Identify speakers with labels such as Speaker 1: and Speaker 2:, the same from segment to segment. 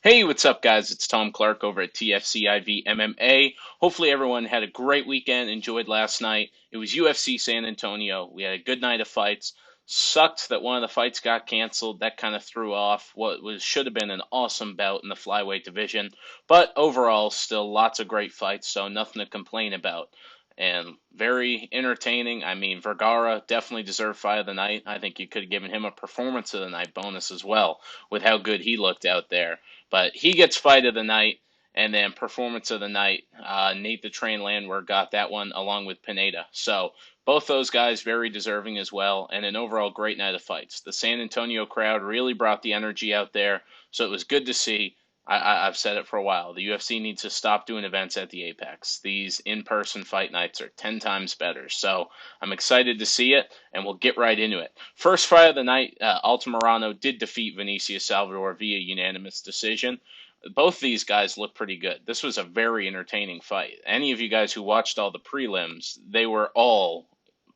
Speaker 1: Hey, what's up, guys? It's Tom Clark over at TFCIV MMA. Hopefully, everyone had a great weekend, enjoyed last night. It was UFC San Antonio. We had a good night of fights. Sucked that one of the fights got canceled. That kind of threw off what was should have been an awesome bout in the flyweight division. But overall, still lots of great fights, so nothing to complain about. And very entertaining. I mean, Vergara definitely deserved fight of the night. I think you could have given him a performance of the night bonus as well, with how good he looked out there. But he gets fight of the night, and then performance of the night. Nate the Train Landwehr got that one along with Pineda. So both those guys very deserving as well, and an overall great night of fights. The San Antonio crowd really brought the energy out there, so it was good to see. I've said it for a while. The UFC needs to stop doing events at the Apex. These in-person fight nights are 10 times better. So I'm excited to see it, and we'll get right into it. First fight of the night, Altamirano did defeat Vinicius Salvador via unanimous decision. Both these guys look pretty good. This was a very entertaining fight. Any of you guys who watched all the prelims, they were all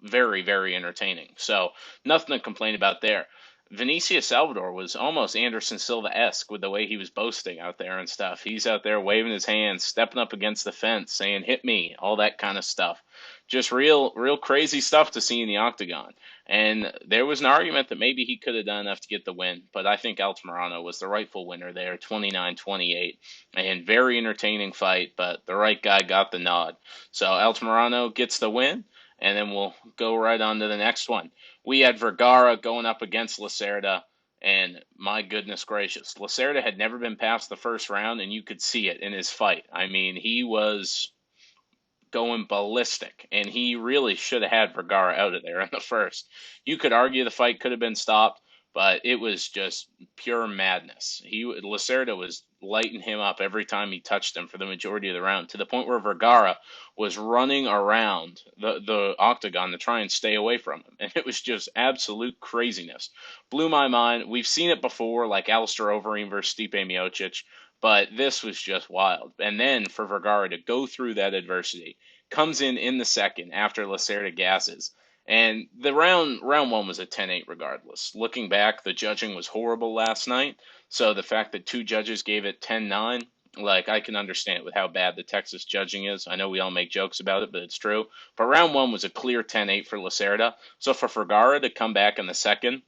Speaker 1: very, very entertaining. So nothing to complain about there. Vinicius Salvador was almost Anderson Silva-esque with the way he was boasting out there and stuff. He's out there waving his hands, stepping up against the fence, saying "hit me," all that kind of stuff. Just real crazy stuff to see in the octagon. And there was an argument that maybe he could have done enough to get the win, but I think Altamirano was the rightful winner there, 29-28. And very entertaining fight, but the right guy got the nod. So Altamirano gets the win, and then we'll go right on to the next one. We had Vergara going up against Lacerda, and my goodness gracious, Lacerda had never been past the first round, and you could see it in his fight. I mean, he was going ballistic, and he really should have had Vergara out of there in the first. You could argue the fight could have been stopped, but it was just pure madness. Lacerda was lighting him up every time he touched him for the majority of the round, to the point where Vergara was running around the octagon to try and stay away from him, and it was just absolute craziness. Blew my mind. We've seen it before, like Alistair Overeem versus Stipe Miocic, but this was just wild. And then for Vergara to go through that adversity, comes in the second after Lacerda gasses. And the round one was a 10-8 regardless. Looking back, the judging was horrible last night. So the fact that two judges gave it 10-9, like, I can understand it with how bad the Texas judging is. I know we all make jokes about it, but it's true. But round one was a clear 10-8 for Lacerda. So for Vergara to come back in the second,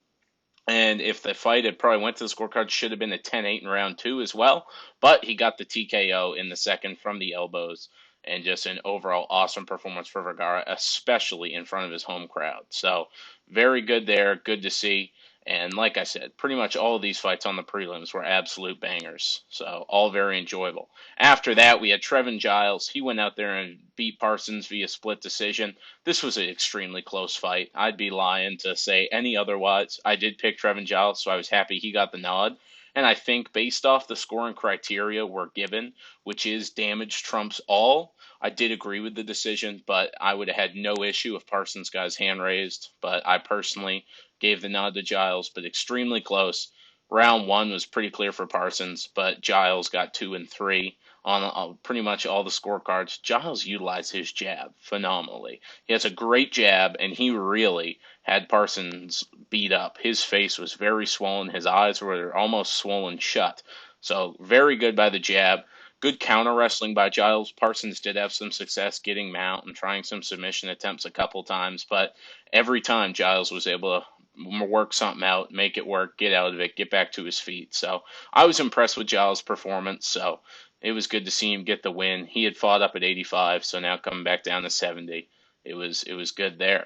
Speaker 1: and if the fight had probably went to the scorecard, should have been a 10-8 in round two as well. But he got the TKO in the second from the elbows, and just an overall awesome performance for Vergara, especially in front of his home crowd. So very good there, good to see. And like I said, pretty much all of these fights on the prelims were absolute bangers. So all very enjoyable. After that, we had Trevin Giles. He went out there and beat Parsons via split decision. This was an extremely close fight. I'd be lying to say any otherwise. I did pick Trevin Giles, so I was happy he got the nod. And I think based off the scoring criteria we're given, which is damage trumps all, I did agree with the decision, but I would have had no issue if Parsons got his hand raised. But I personally gave the nod to Giles, but extremely close. Round one was pretty clear for Parsons, but Giles got two and three on pretty much all the scorecards. Giles utilized his jab phenomenally. He has a great jab, and he really had Parsons beat up. His face was very swollen. His eyes were almost swollen shut. So very good by the jab. Good counter wrestling by Giles. Parsons did have some success getting mount and trying some submission attempts a couple times, but every time Giles was able to work something out, make it work, get out of it, get back to his feet. So I was impressed with Giles' performance. So it was good to see him get the win. He had fought up at 85, so now coming back down to 70, it was good there.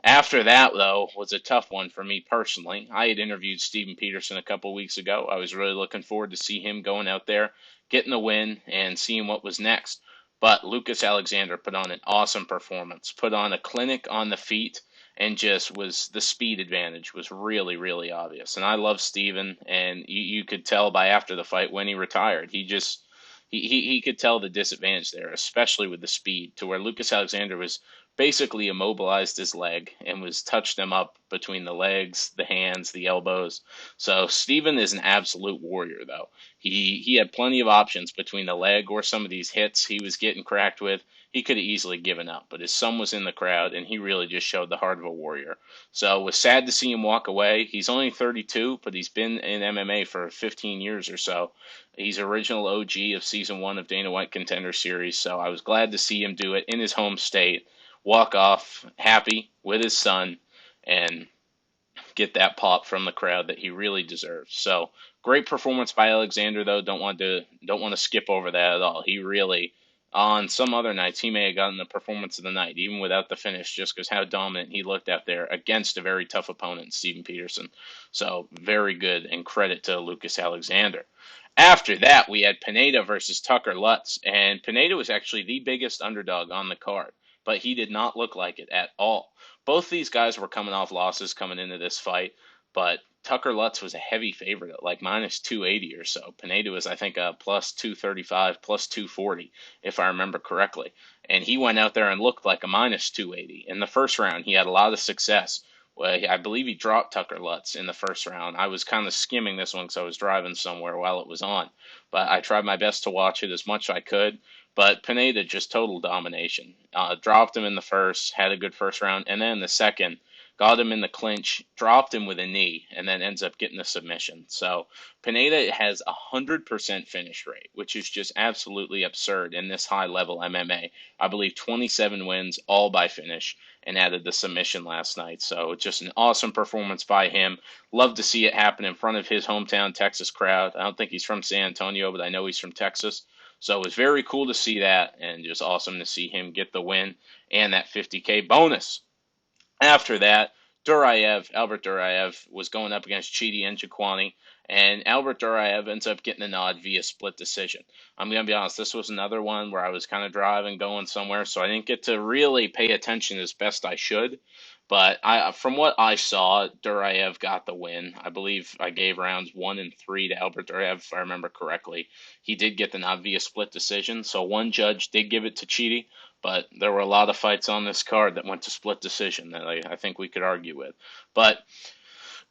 Speaker 1: After that, though, was a tough one for me personally. I had interviewed Steven Peterson a couple weeks ago. I was really looking forward to see him going out there, getting the win, and seeing what was next. But Lucas Alexander put on an awesome performance, put on a clinic on the feet, and just was the speed advantage was really, really obvious. And I love Steven, and you could tell by after the fight when he retired. He could tell the disadvantage there, especially with the speed, to where Lucas Alexander was basically immobilized his leg and was touched him up between the legs, the hands, the elbows. So Steven is an absolute warrior, though. He had plenty of options between the leg or some of these hits he was getting cracked with. He could have easily given up, but his son was in the crowd, and he really just showed the heart of a warrior. So it was sad to see him walk away. He's only 32, but he's been in MMA for 15 years or so. He's original OG of season one of Dana White Contender Series, so I was glad to see him do it in his home state, walk off happy with his son, and get that pop from the crowd that he really deserves. So great performance by Alexander, though. Don't want to skip over that at all. He really, on some other nights, he may have gotten the performance of the night, even without the finish, just because how dominant he looked out there against a very tough opponent, Steven Peterson. So very good, and credit to Lucas Alexander. After that, we had Pineda versus Tucker Lutz, and Pineda was actually the biggest underdog on the card, but he did not look like it at all. Both these guys were coming off losses coming into this fight, but Tucker Lutz was a heavy favorite at like minus 280 or so. Pineda was, I think, plus 235, plus 240, if I remember correctly. And he went out there and looked like a minus 280. In the first round, he had a lot of success. Well, I believe he dropped Tucker Lutz in the first round. I was kind of skimming this one because I was driving somewhere while it was on. But I tried my best to watch it as much as I could. But Pineda just total domination. Dropped him in the first, had a good first round, and then the second, got him in the clinch, dropped him with a knee, and then ends up getting a submission. So Pineda has a 100% finish rate, which is just absolutely absurd in this high level MMA. I believe 27 wins, all by finish, and added the submission last night. So just an awesome performance by him. Love to see it happen in front of his hometown Texas crowd. I don't think he's from San Antonio, but I know he's from Texas. So it was very cool to see that, and just awesome to see him get the win and that 50K bonus. After that, Albert Duraev, was going up against Chidi Njokuani, and Albert Duraev ends up getting the nod via split decision. I'm going to be honest, this was another one where I was kind of driving, going somewhere, so I didn't get to really pay attention as best I should. But from what I saw, Duraev got the win. I believe I gave rounds 1 and 3 to Albert Duraev, if I remember correctly. He did get the nod via split decision, so one judge did give it to Chidi, but there were a lot of fights on this card that went to split decision that I think we could argue with. But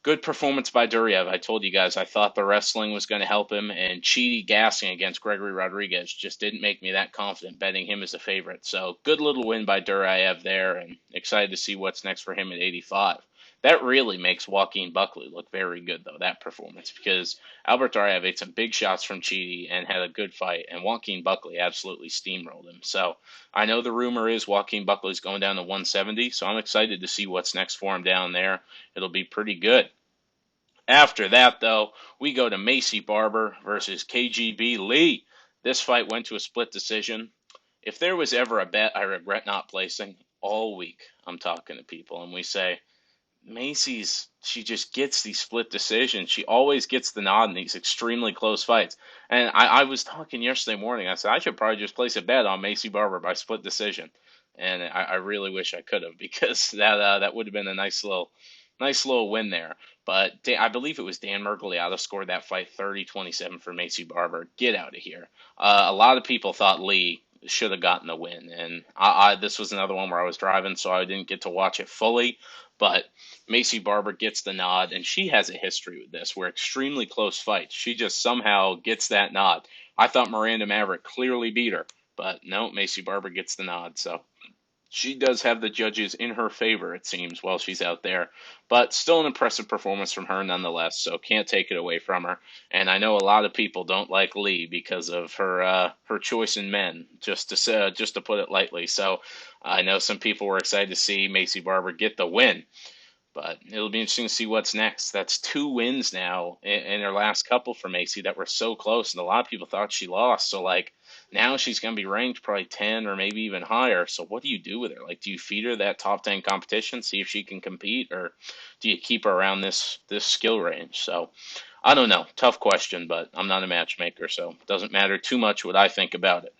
Speaker 1: good performance by Duraev. I told you guys I thought the wrestling was going to help him, and Chidi gassing against Gregory Rodriguez just didn't make me that confident betting him as a favorite. So good little win by Duraev there, and excited to see what's next for him at 85. That really makes Joaquin Buckley look very good, though, that performance, because Albert Duraev ate some big shots from Chidi and had a good fight, and Joaquin Buckley absolutely steamrolled him. So I know the rumor is Joaquin Buckley's going down to 170, so I'm excited to see what's next for him down there. It'll be pretty good. After that, though, we go to Macy Barber versus KGB Lee. This fight went to a split decision. If there was ever a bet I regret not placing all week, I'm talking to people, and we say, she just gets these split decisions. She always gets the nod in these extremely close fights. And I was talking yesterday morning. I said, I should probably just place a bet on Macy Barber by split decision. And I really wish I could have, because that would have been a nice little win there. But I believe it was Dan Mergliata scored that fight 30-27 for Macy Barber. Get out of here. A lot of people thought Lee should have gotten the win, and this was another one where I was driving, so I didn't get to watch it fully. But Macy Barber gets the nod, and she has a history with this, where extremely close fights, she just somehow gets that nod. I thought Miranda Maverick clearly beat her, but no, Macy Barber gets the nod. So she does have the judges in her favor, it seems, while she's out there. But still an impressive performance from her nonetheless, so can't take it away from her. And I know a lot of people don't like Lee because of her choice in men, just to put it lightly. So I know some people were excited to see Macy Barber get the win. But it'll be interesting to see what's next. That's 2 wins now in her last couple for Macy that were so close, and a lot of people thought she lost. So, now she's going to be ranked probably 10 or maybe even higher. So what do you do with her? Do you feed her that top 10 competition, see if she can compete, or do you keep her around this skill range? So I don't know. Tough question, but I'm not a matchmaker, so it doesn't matter too much what I think about it.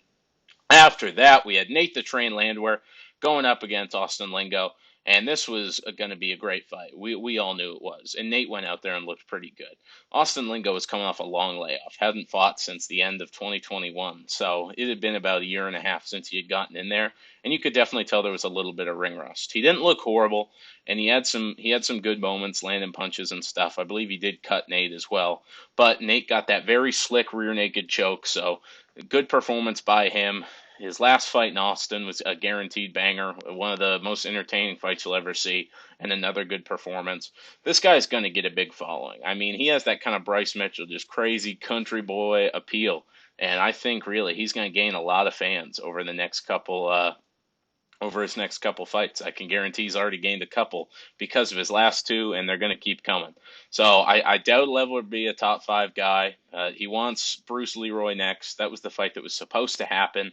Speaker 1: After that, we had Nate the Train Landwehr going up against Austin Lingo. And this was going to be a great fight. We all knew it was. And Nate went out there and looked pretty good. Austin Lingo was coming off a long layoff, hadn't fought since the end of 2021. So it had been about a year and a half since he had gotten in there, and you could definitely tell there was a little bit of ring rust. He didn't look horrible, and he had some good moments, landing punches and stuff. I believe he did cut Nate as well, but Nate got that very slick rear naked choke. So good performance by him. His last fight in Austin was a guaranteed banger, one of the most entertaining fights you'll ever see, and another good performance. This guy's going to get a big following. I mean, he has that kind of Bryce Mitchell, just crazy country boy appeal, and I think really he's going to gain a lot of fans over his next couple fights. I can guarantee he's already gained a couple because of his last two, and they're going to keep coming. So I doubt Level would be a top five guy. He wants Bruce Leroy next. That was the fight that was supposed to happen,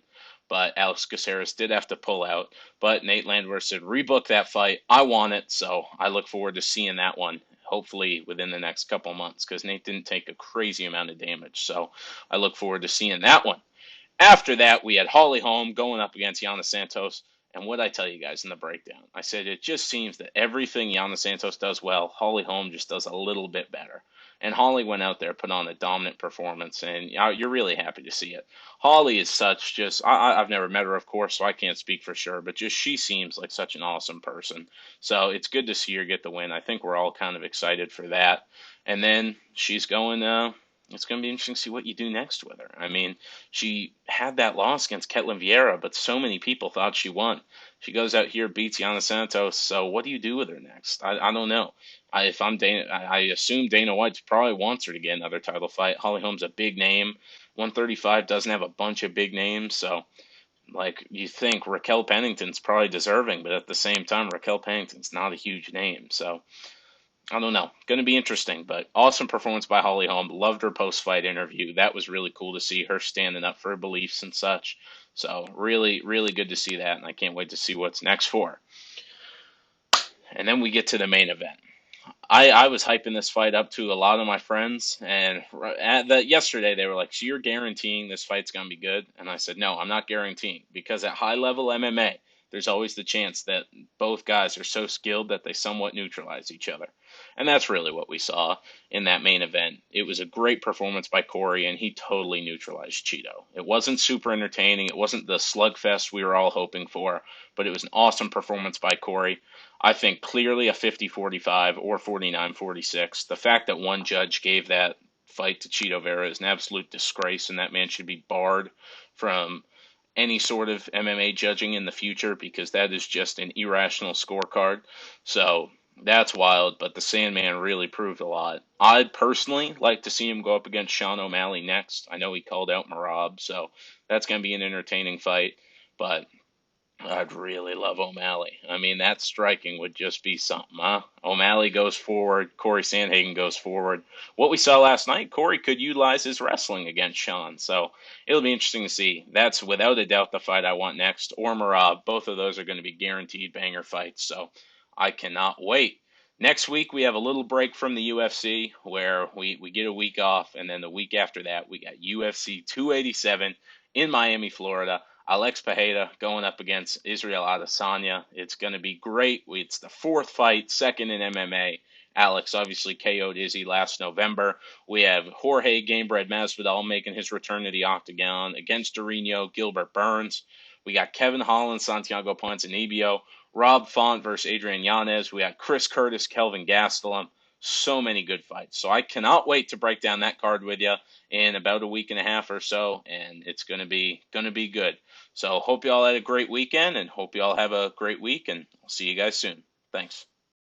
Speaker 1: but Alex Caceres did have to pull out. But Nate Landwehr said, rebook that fight. I want it, so I look forward to seeing that one. Hopefully within the next couple months, because Nate didn't take a crazy amount of damage. So I look forward to seeing that one. After that, we had Holly Holm going up against Yana Santos. And what I tell you guys in the breakdown, I said it just seems that everything Yana Santos does well, Holly Holm just does a little bit better. And Holly went out there, put on a dominant performance, and you're really happy to see it. Holly is such just, I've never met her, of course, so I can't speak for sure, but just she seems like such an awesome person. So it's good to see her get the win. I think we're all kind of excited for that. And then she's going, it's going to be interesting to see what you do next with her. I mean, she had that loss against Ketlin Vieira, but so many people thought she won. She goes out here, beats Yana Santos. So what do you do with her next? I don't know. If I'm Dana, I assume Dana White probably wants her to get another title fight. Holly Holm's a big name. 135 doesn't have a bunch of big names, so like you think Raquel Pennington's probably deserving, but at the same time, Raquel Pennington's not a huge name, so. I don't know. Going to be interesting, but awesome performance by Holly Holm. Loved her post-fight interview. That was really cool to see her standing up for her beliefs and such. So really, really good to see that, and I can't wait to see what's next for her. And then we get to the main event. I was hyping this fight up to a lot of my friends, and yesterday they were like, so you're guaranteeing this fight's going to be good? And I said, no, I'm not guaranteeing, because at high-level MMA, there's always the chance that both guys are so skilled that they somewhat neutralize each other. And that's really what we saw in that main event. It was a great performance by Corey, and he totally neutralized Cheeto. It wasn't super entertaining. It wasn't the slugfest we were all hoping for, but it was an awesome performance by Corey. I think clearly a 50-45 or 49-46. The fact that one judge gave that fight to Cheeto Vera is an absolute disgrace, and that man should be barred from any sort of MMA judging in the future, because that is just an irrational scorecard. So that's wild, but the Sandman really proved a lot. I'd personally like to see him go up against Sean O'Malley next. I know he called out Marab, so that's going to be an entertaining fight, but I'd really love O'Malley. I mean, that striking would just be something, huh? O'Malley goes forward, Corey Sandhagen goes forward. What we saw last night, Corey could utilize his wrestling against Sean, so it'll be interesting to see. That's without a doubt the fight I want next, or Marab. Both of those are going to be guaranteed banger fights, so I cannot wait. Next week, we have a little break from the UFC where we get a week off, and then the week after that, we got UFC 287 in Miami, Florida. Alex Pereira going up against Israel Adesanya. It's going to be great. It's the fourth fight, second in MMA. Alex obviously KO'd Izzy last November. We have Jorge Gamebred Masvidal making his return to the octagon against Durinho, Gilbert Burns. We got Kevin Holland, Santiago Ponzinibbio, Rob Font versus Adrian Yanez. We got Chris Curtis, Kelvin Gastelum. So many good fights. So I cannot wait to break down that card with you in about a week and a half or so, and it's gonna be good. So hope you all had a great weekend, and hope you all have a great week, and I'll see you guys soon. Thanks.